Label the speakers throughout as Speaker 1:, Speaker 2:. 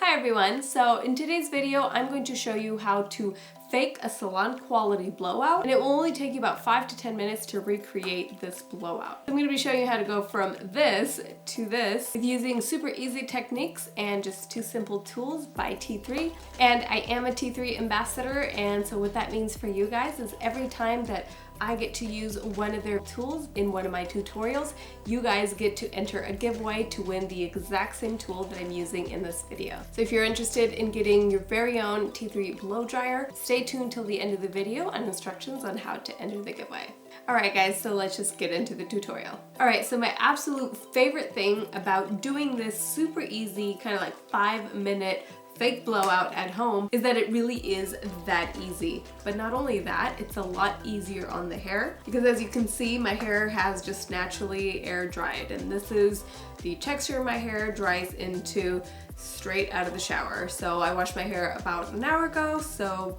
Speaker 1: Hi everyone, so in today's video I'm going to show you how to fake a salon quality blowout, and it will only take you about 5 to 10 minutes to recreate this blowout. I'm going to be showing you how to go from this to this with using super easy techniques and just 2 simple tools by T3. And I am a T3 ambassador, and so what that means for you guys is every time that I get to use one of their tools in one of my tutorials, you guys get to enter a giveaway to win the exact same tool that I'm using in this video. So if you're interested in getting your very own T3 blow dryer, stay tuned till the end of the video on instructions on how to enter the giveaway. Alright guys, so let's just get into the tutorial. Alright, so my absolute favorite thing about doing this super easy, kind of like 5-minute fake blowout at home is that it really is that easy. But not only that, it's a lot easier on the hair, because as you can see, my hair has just naturally air dried, and this is the texture my hair dries into straight out of the shower. So I washed my hair about an hour ago, so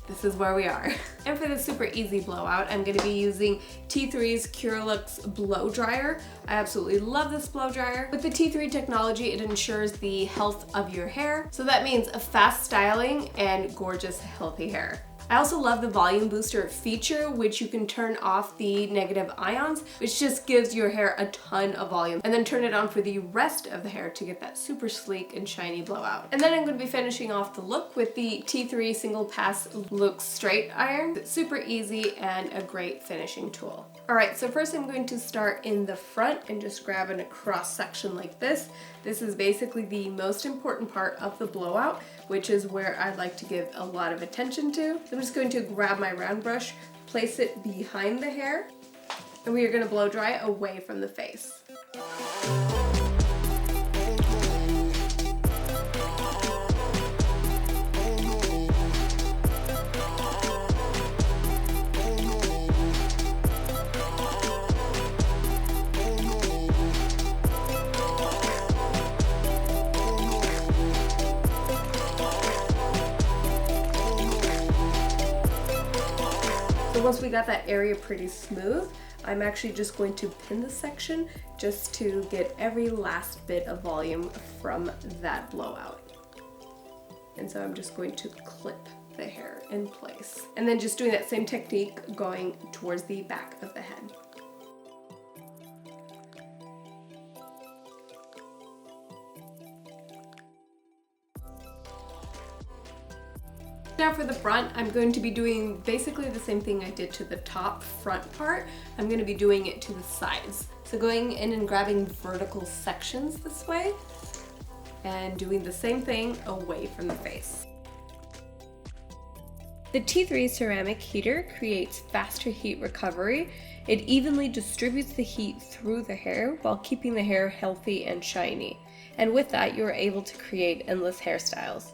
Speaker 1: this is where we are. And for this super easy blowout, I'm going to be using T3's Curelux blow dryer. I absolutely love this blow dryer. With the T3 technology, it ensures the health of your hair. So that means a fast styling and gorgeous, healthy hair. I also love the volume booster feature, which you can turn off the negative ions, which just gives your hair a ton of volume, and then turn it on for the rest of the hair to get that super sleek and shiny blowout. And then I'm going to be finishing off the look with the T3 single pass look straight iron. It's super easy and a great finishing tool. Alright, so first I'm going to start in the front and just grab an across section like this. This is basically the most important part of the blowout, which is where I like to give a lot of attention to. So I'm just going to grab my round brush, place it behind the hair, and we are going to blow dry away from the face. So once we got that area pretty smooth, I'm actually just going to pin the section just to get every last bit of volume from that blowout. And so I'm just going to clip the hair in place. And then just doing that same technique going towards the back of the head. Now for the front, I'm going to be doing basically the same thing I did to the top front part. I'm going to be doing it to the sides. So going in and grabbing vertical sections this way and doing the same thing away from the face. The T3 ceramic heater creates faster heat recovery. It evenly distributes the heat through the hair while keeping the hair healthy and shiny. And with that, you're able to create endless hairstyles.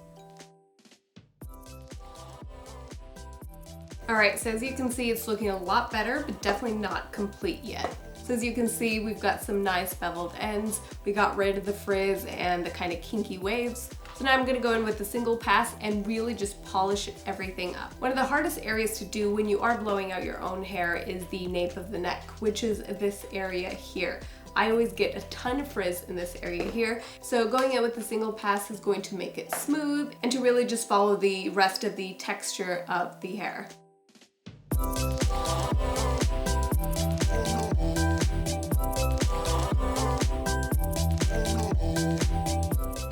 Speaker 1: Alright, so as you can see, it's looking a lot better, but definitely not complete yet. So as you can see, we've got some nice beveled ends. We got rid of the frizz and the kind of kinky waves. So now I'm going to go in with the single pass and really just polish everything up. One of the hardest areas to do when you are blowing out your own hair is the nape of the neck, which is this area here. I always get a ton of frizz in this area here, so going in with the single pass is going to make it smooth and to really just follow the rest of the texture of the hair.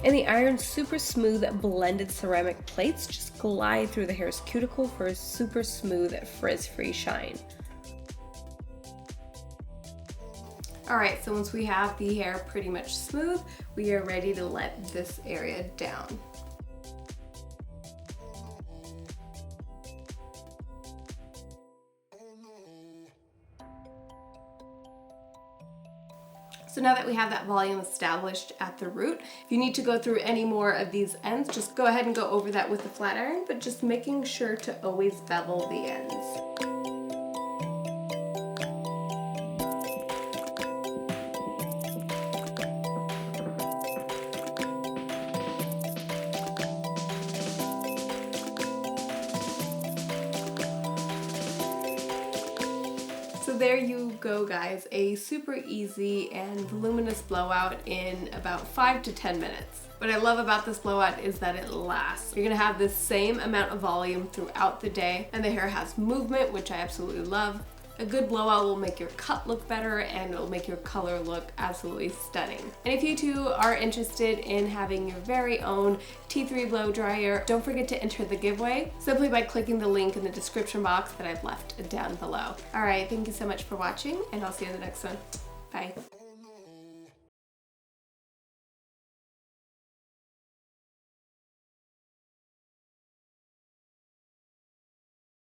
Speaker 1: And the iron's super smooth blended ceramic plates just glide through the hair's cuticle for a super smooth frizz-free shine. Alright, so once we have the hair pretty much smooth, we are ready to let this area down. So now that we have that volume established at the root, if you need to go through any more of these ends, just go ahead and go over that with the flat iron, but just making sure to always bevel the ends. So there you go guys, a super easy and voluminous blowout in about 5 to 10 minutes. What I love about this blowout is that it lasts. You're gonna have the same amount of volume throughout the day, and the hair has movement, which I absolutely love. A good blowout will make your cut look better and it'll make your color look absolutely stunning. And if you too are interested in having your very own T3 blow dryer, don't forget to enter the giveaway simply by clicking the link in the description box that I've left down below. All right, thank you so much for watching, and I'll see you in the next one. Bye.